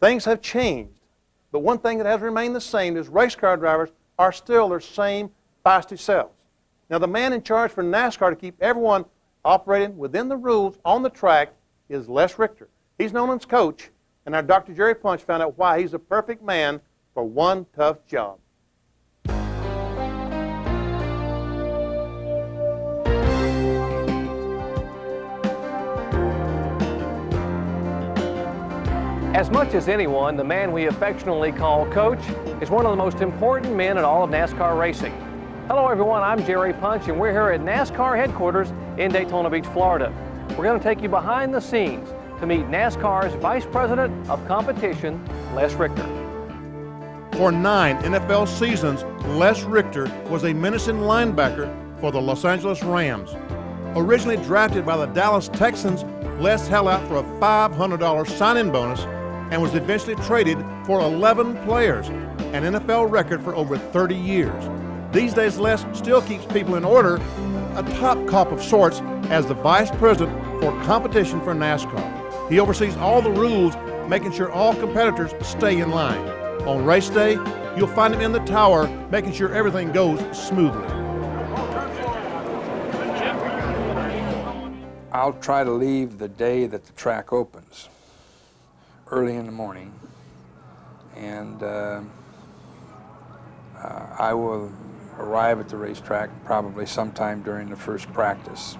Things have changed, but one thing that has remained the same is race car drivers are still their same feisty selves. Now, the man in charge for NASCAR to keep everyone operating within the rules on the track is Les Richter. He's known as Coach, and our Dr. Jerry Punch found out why he's the perfect man for one tough job. As much as anyone, the man we affectionately call Coach is one of the most important men in all of NASCAR racing. Hello everyone, I'm Jerry Punch and we're here at NASCAR headquarters in Daytona Beach, Florida. We're going to take you behind the scenes to meet NASCAR's Vice President of Competition, Les Richter. For 9 NFL seasons, Les Richter was a menacing linebacker for the Los Angeles Rams. Originally drafted by the Dallas Texans, Les held out for a $500 sign-in bonus and was eventually traded for 11 players, an NFL record for over 30 years. These days, Les still keeps people in order, a top cop of sorts, as the Vice President for Competition for NASCAR. He oversees all the rules, making sure all competitors stay in line. On race day, you'll find him in the tower, making sure everything goes smoothly. I'll try to leave the day that the track opens, early in the morning, and I will arrive at the racetrack probably sometime during the first practice,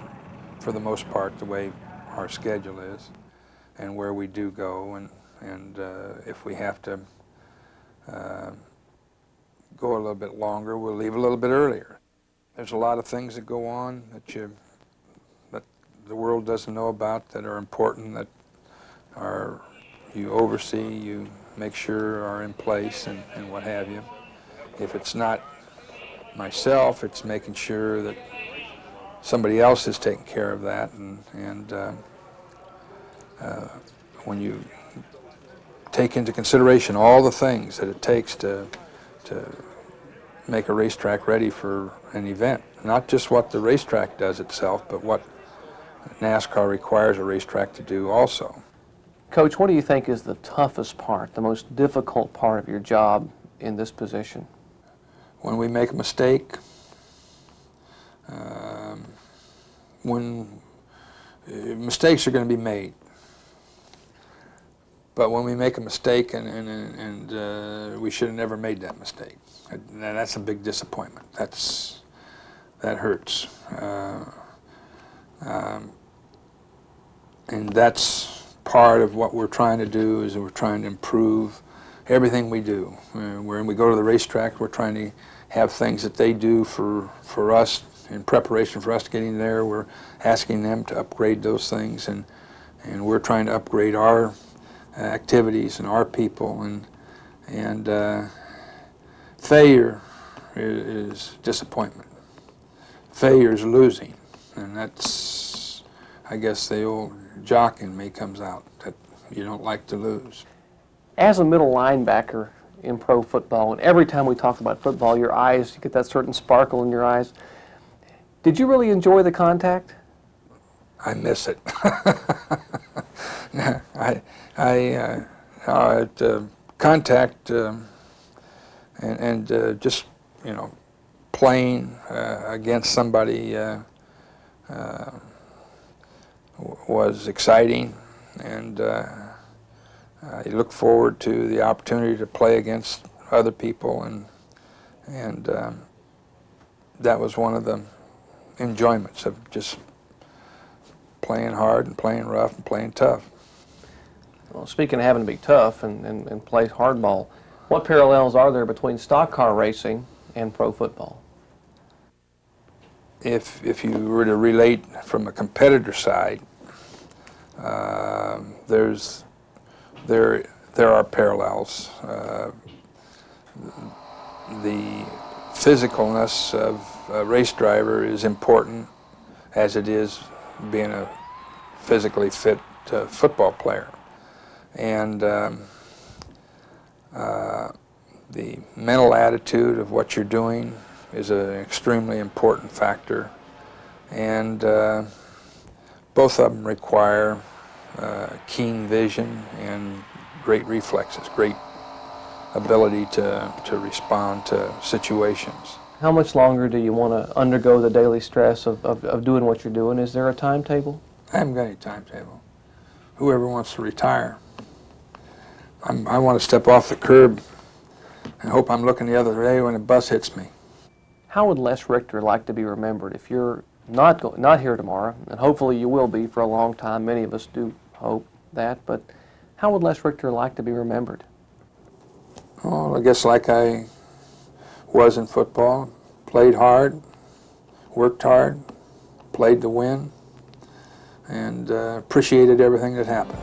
for the most part, the way our schedule is, and where we do go, and if we have to go a little bit longer, we'll leave a little bit earlier. There's a lot of things that go on that the world doesn't know about, that are important, that you oversee, you make sure are in place, and what have you. If it's not myself, it's making sure that somebody else is taking care of that, and when you take into consideration all the things that it takes to make a racetrack ready for an event, not just what the racetrack does itself, but what NASCAR requires a racetrack to do also. Coach, what do you think is the toughest part, the most difficult part of your job in this position? When we make a mistake, when mistakes are going to be made, but when we make a mistake and we should have never made that mistake, and that's a big disappointment. That hurts. And that's part of what we're trying to do, is we're trying to improve everything we do. When we go to the racetrack, we're trying to have things that they do for us in preparation for us getting there. We're asking them to upgrade those things, and we're trying to upgrade our activities and our people, and failure is disappointment. Failure is losing, and that's, I guess, the old jock in me comes out, that you don't like to lose. As a middle linebacker in pro football, and every time we talk about football, your eyes, you get that certain sparkle in your eyes. Did you really enjoy the contact? I miss it. Contact and just, you know, playing against somebody was exciting, and I look forward to the opportunity to play against other people, and that was one of the enjoyments of just playing hard and playing rough and playing tough. Well, speaking of having to be tough and play hardball, what parallels are there between stock car racing and pro football? If you were to relate from a competitor side, there are parallels. The physicalness of a race driver is important, as it is being a physically fit football player, and the mental attitude of what you're doing is an extremely important factor, and both of them require keen vision and great reflexes, great ability to respond to situations. How much longer do you want to undergo the daily stress of doing what you're doing? Is there a timetable? I haven't got any timetable. Whoever wants to retire. I want to step off the curb and hope I'm looking the other way when a bus hits me. How would Les Richter like to be remembered if you're not here tomorrow, and hopefully you will be for a long time? Many of us do hope that, but how would Les Richter like to be remembered? Oh, I guess like I was in football. Played hard, worked hard, played to win, and appreciated everything that happened.